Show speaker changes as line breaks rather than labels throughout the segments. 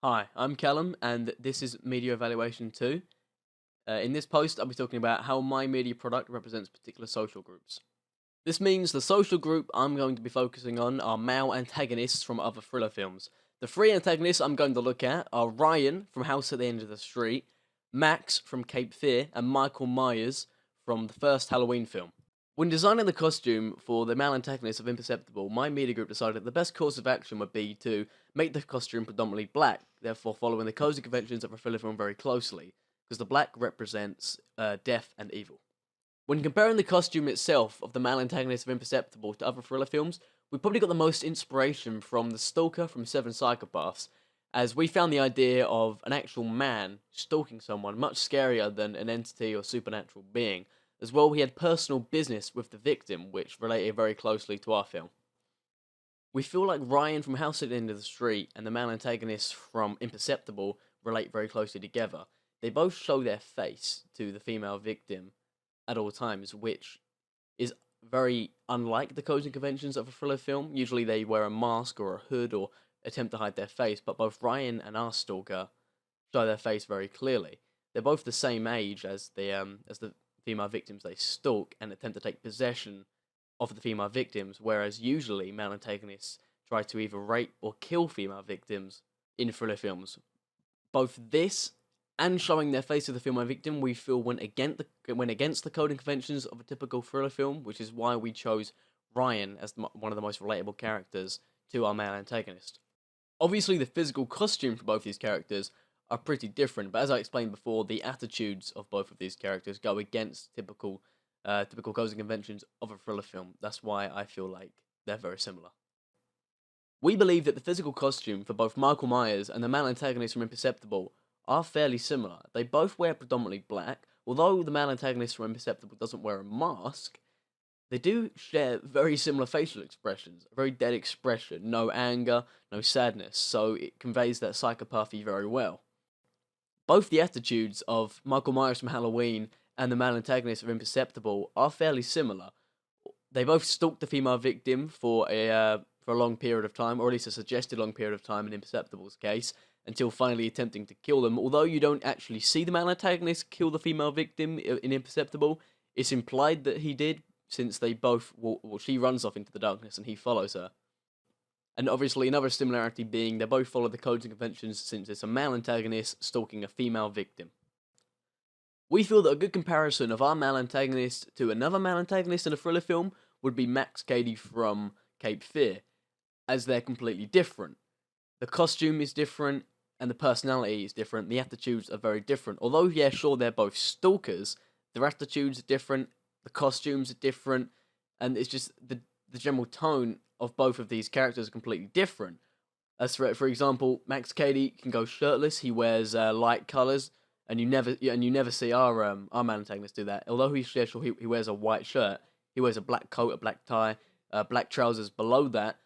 Hi, I'm Callum, and this is Media Evaluation 2. In this post, I'll be talking about how my media product represents particular social groups. This means the social group I'm going to be focusing on are male antagonists from other thriller films. The three antagonists I'm going to look at are Ryan from House at the End of the Street, Max from Cape Fear, and Michael Myers from the first Halloween film. When designing the costume for the male antagonist of Imperceptible, my media group decided the best course of action would be to make the costume predominantly black, therefore following the cozy conventions of a thriller film very closely, because the black represents death and evil. When comparing the costume itself of the male antagonist of Imperceptible to other thriller films, we probably got the most inspiration from the Stalker from Seven Psychopaths, as we found the idea of an actual man stalking someone much scarier than an entity or supernatural being. As well, he had personal business with the victim, which related very closely to our film. We feel like Ryan from House at the End of the Street and the male antagonist from Imperceptible relate very closely together. They both show their face to the female victim at all times, which is very unlike the codes and conventions of a thriller film. Usually they wear a mask or a hood or attempt to hide their face, but both Ryan and our stalker show their face very clearly. They're both the same age as the female victims they stalk and attempt to take possession of the female victims, whereas usually male antagonists try to either rape or kill female victims in thriller films. Both this and showing their face to the female victim, we feel went against the code and conventions of a typical thriller film, which is why we chose Ryan as one of the most relatable characters to our male antagonist. Obviously, the physical costume for both these characters are pretty different, but as I explained before, the attitudes of both of these characters go against typical codes and conventions of a thriller film. That's why I feel like they're very similar. We believe that the physical costume for both Michael Myers and the male antagonist from Imperceptible are fairly similar. They both wear predominantly black, although the male antagonist from Imperceptible doesn't wear a mask. They do share very similar facial expressions, a very dead expression, no anger, no sadness, so it conveys that psychopathy very well. Both the attitudes of Michael Myers from Halloween and the male antagonist of Imperceptible are fairly similar. They both stalk the female victim for a long period of time, or at least a suggested long period of time in Imperceptible's case, until finally attempting to kill them. Although you don't actually see the male antagonist kill the female victim in Imperceptible, it's implied that he did, since they both, well, she runs off into the darkness and he follows her. And obviously, another similarity being they both follow the codes and conventions since it's a male antagonist stalking a female victim. We feel that a good comparison of our male antagonist to another male antagonist in a thriller film would be Max Cady from Cape Fear, as they're completely different. The costume is different, and the personality is different. The attitudes are very different. Although, yeah, sure, they're both stalkers, their attitudes are different, the costumes are different, and it's just the general tone of both of these characters are completely different. As for example, Max Cady can go shirtless. He wears light colors, and you never see our male antagonist do that. Although he's sure he wears a white shirt, he wears a black coat, a black tie, black trousers below that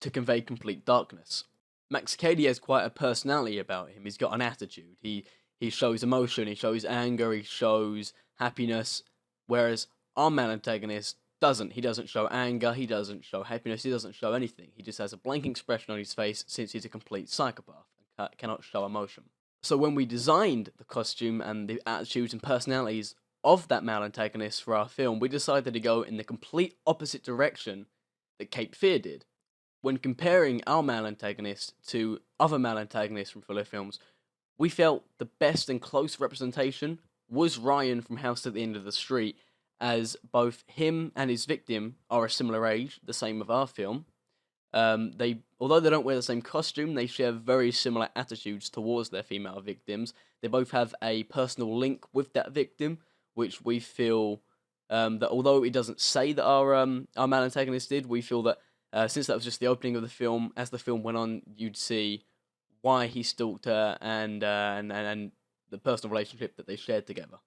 to convey complete darkness. Max Cady has quite a personality about him. He's got an attitude. He shows emotion. He shows anger. He shows happiness. Whereas our male antagonist doesn't. He doesn't show anger. He doesn't show happiness. He doesn't show anything. He just has a blank expression on his face since he's a complete psychopath and cannot show emotion. So when we designed the costume and the attitudes and personalities of that male antagonist for our film, we decided to go in the complete opposite direction that Cape Fear did. When comparing our male antagonist to other male antagonists from thriller films, we felt the best and close representation was Ryan from House at the End of the Street, as both him and his victim are a similar age, the same with our film. Although they don't wear the same costume, they share very similar attitudes towards their female victims. They both have a personal link with that victim, which we feel that although it doesn't say that our male antagonist did, we feel that since that was just the opening of the film, as the film went on, you'd see why he stalked her and the personal relationship that they shared together.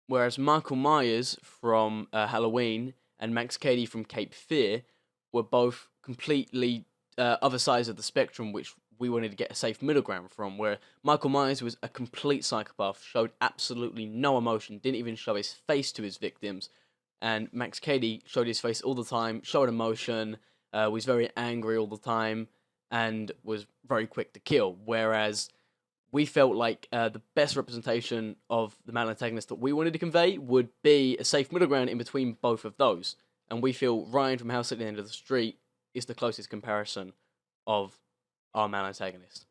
Whereas Michael Myers from Halloween and Max Cady from Cape Fear were both completely other sides of the spectrum, which we wanted to get a safe middle ground from, where Michael Myers was a complete psychopath, showed absolutely no emotion, didn't even show his face to his victims, and Max Cady showed his face all the time, showed emotion, was very angry all the time, and was very quick to kill, whereas we felt like the best representation of the male antagonist that we wanted to convey would be a safe middle ground in between both of those. And we feel Ryan from House at the End of the Street is the closest comparison of our male antagonist.